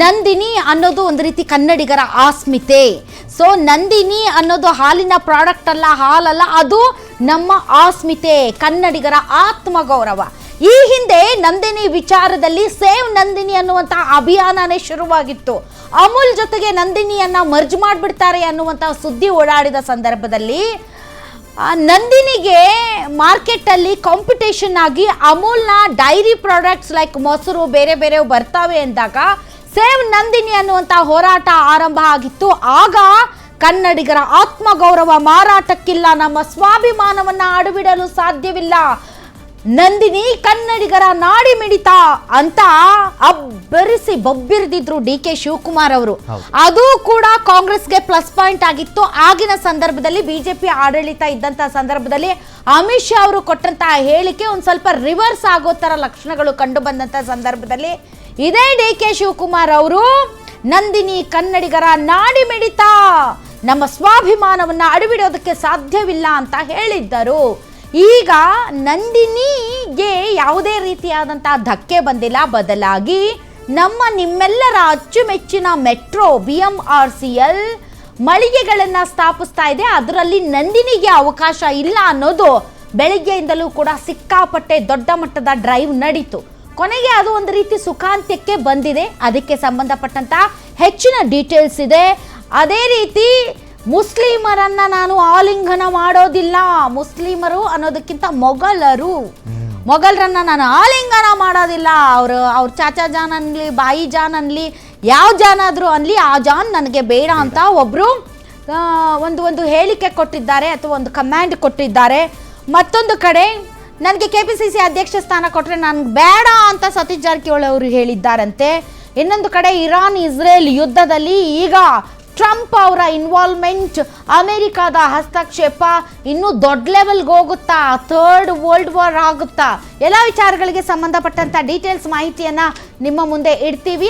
ನಂದಿನಿ ಅನ್ನೋದು ಒಂದು ರೀತಿ ಕನ್ನಡಿಗರ ಆಸ್ಮಿತೆ. ಸೊ ನಂದಿನಿ ಅನ್ನೋದು ಹಾಲಿನ ಪ್ರಾಡಕ್ಟ್ ಅಲ್ಲ, ಹಾಲಲ್ಲ, ಅದು ನಮ್ಮ ಆಸ್ಮಿತೆ, ಕನ್ನಡಿಗರ ಆತ್ಮಗೌರವ. ಈ ಹಿಂದೆ ನಂದಿನಿ ವಿಚಾರದಲ್ಲಿ ಸೇವ್ ನಂದಿನಿ ಅನ್ನುವಂಥ ಅಭಿಯಾನನೇ ಶುರುವಾಗಿತ್ತು. ಅಮೂಲ್ ಜೊತೆಗೆ ನಂದಿನಿಯನ್ನ ಮರ್ಜ್ ಮಾಡಿಬಿಡ್ತಾರೆ ಅನ್ನುವಂಥ ಸುದ್ದಿ ಓಡಾಡಿದ ಸಂದರ್ಭದಲ್ಲಿ ನಂದಿನಿಗೆ ಮಾರ್ಕೆಟಲ್ಲಿ ಕಾಂಪಿಟೇಷನ್ ಆಗಿ ಅಮೂಲ್ನ ಡೈರಿ ಪ್ರಾಡಕ್ಟ್ಸ್ ಲೈಕ್ ಮೊಸರು ಬೇರೆ ಬೇರೆ ಬರ್ತಾವೆ ಅಂದಾಗ ಸೇವ್ ನಂದಿನಿ ಅನ್ನುವಂಥ ಹೋರಾಟ ಆರಂಭ ಆಗಿತ್ತು. ಆಗ ಕನ್ನಡಿಗರ ಆತ್ಮಗೌರವ ಮಾರಾಟಕ್ಕಿಲ್ಲ, ನಮ್ಮ ಸ್ವಾಭಿಮಾನವನ್ನ ಅಡುಬಿಡಲು ಸಾಧ್ಯವಿಲ್ಲ, ನಂದಿನಿ ಕನ್ನಡಿಗರ ನಾಡಿ ಮಿಡಿತ ಅಂತ ಅಬ್ಬರಿಸಿ ಬೊಬ್ಬಿರಿದಿದ್ರು DK ಶಿವಕುಮಾರ್ ಅವರು. ಅದು ಕೂಡ ಕಾಂಗ್ರೆಸ್ಗೆ ಪ್ಲಸ್ ಪಾಯಿಂಟ್ ಆಗಿತ್ತು. ಆಗಿನ ಸಂದರ್ಭದಲ್ಲಿ ಬಿಜೆಪಿ ಆಡಳಿತ ಇದ್ದಂತ ಸಂದರ್ಭದಲ್ಲಿ ಅಮಿತ್ ಶಾ ಅವರು ಕೊಟ್ಟಂತಹ ಹೇಳಿಕೆ ಒಂದ್ ಸ್ವಲ್ಪ ರಿವರ್ಸ್ ಆಗೋ ತರ ಲಕ್ಷಣಗಳು ಕಂಡು ಬಂದಂತ ಸಂದರ್ಭದಲ್ಲಿ ಇದೇ DK ಶಿವಕುಮಾರ್ ಅವರು ನಂದಿನಿ ಕನ್ನಡಿಗರ ನಾಡಿ ಮಿಡಿತ, ನಮ್ಮ ಸ್ವಾಭಿಮಾನವನ್ನ ಅಡುಬಿಡೋದಕ್ಕೆ ಸಾಧ್ಯವಿಲ್ಲ ಅಂತ ಹೇಳಿದ್ದರು. ಈಗ ನಂದಿನಿಗೆ ಯಾವುದೇ ರೀತಿಯಾದಂತಹ ಧಕ್ಕೆ ಬಂದಿಲ್ಲ, ಬದಲಾಗಿ ನಿಮ್ಮೆಲ್ಲರ ಅಚ್ಚುಮೆಚ್ಚಿನ ಮೆಟ್ರೋ BMRCL ಮಳಿಗೆಗಳನ್ನು ಸ್ಥಾಪಿಸ್ತಾ ಇದೆ. ಅದರಲ್ಲಿ ನಂದಿನಿಗೆ ಅವಕಾಶ ಇಲ್ಲ ಅನ್ನೋದು ಬೆಳಗ್ಗೆಯಿಂದಲೂ ಕೂಡ ಸಿಕ್ಕಾಪಟ್ಟೆ ದೊಡ್ಡ ಮಟ್ಟದ ಡ್ರೈವ್ ನಡೀತು. ಕೊನೆಗೆ ಅದು ಒಂದು ರೀತಿ ಸುಖಾಂತ್ಯಕ್ಕೆ ಬಂದಿದೆ. ಅದಕ್ಕೆ ಸಂಬಂಧಪಟ್ಟಂತ ಹೆಚ್ಚಿನ ಡೀಟೇಲ್ಸ್ ಇದೆ. ಅದೇ ರೀತಿ ಮುಸ್ಲಿಮರನ್ನ ನಾನು ಆಲಿಂಗನ ಮಾಡೋದಿಲ್ಲ, ಮುಸ್ಲಿಮರು ಅನ್ನೋದಕ್ಕಿಂತ ಮೊಘಲರನ್ನ ನಾನು ಆಲಿಂಗನ ಮಾಡೋದಿಲ್ಲ. ಅವ್ರ ಚಾಚಾ ಜಾನ್ ಅನ್ಲಿ, ಬಾಯಿ ಜಾನ್ ಅನ್ಲಿ, ಯಾವ ಜಾನ್ ಆದ್ರೂ ಅನ್ಲಿ, ಆ ಜಾನ್ ನನಗೆ ಬೇಡ ಅಂತ ಒಬ್ರು ಒಂದು ಹೇಳಿಕೆ ಕೊಟ್ಟಿದ್ದಾರೆ ಅಥವಾ ಒಂದು ಕಮ್ಯಾಂಡ್ ಕೊಟ್ಟಿದ್ದಾರೆ. ಮತ್ತೊಂದು ಕಡೆ ನನಗೆ KPCC ಅಧ್ಯಕ್ಷ ಸ್ಥಾನ ಕೊಟ್ಟರೆ ನನಗೆ ಬೇಡ ಅಂತ ಸತೀಶ್ ಜಾರಕಿಹೊಳಿ ಅವರು ಹೇಳಿದ್ದಾರಂತೆ. ಇನ್ನೊಂದು ಕಡೆ ಇರಾನ್ ಇಸ್ರೇಲ್ ಯುದ್ಧದಲ್ಲಿ ಈಗ ಟ್ರಂಪ್ ಅವರ ಇನ್ವಾಲ್ವ್ಮೆಂಟ್, ಅಮೆರಿಕಾದ ಹಸ್ತಕ್ಷೇಪ ಇನ್ನೂ ದೊಡ್ಡ ಲೆವೆಲ್ಗೆ ಹೋಗುತ್ತಾ, ಥರ್ಡ್ ವರ್ಲ್ಡ್ ವಾರ್ ಆಗುತ್ತಾ, ಎಲ್ಲ ವಿಚಾರಗಳಿಗೆ ಸಂಬಂಧಪಟ್ಟಂತ ಡೀಟೇಲ್ಸ್ ಮಾಹಿತಿಯನ್ನ ನಿಮ್ಮ ಮುಂದೆ ಇಡ್ತೀವಿ.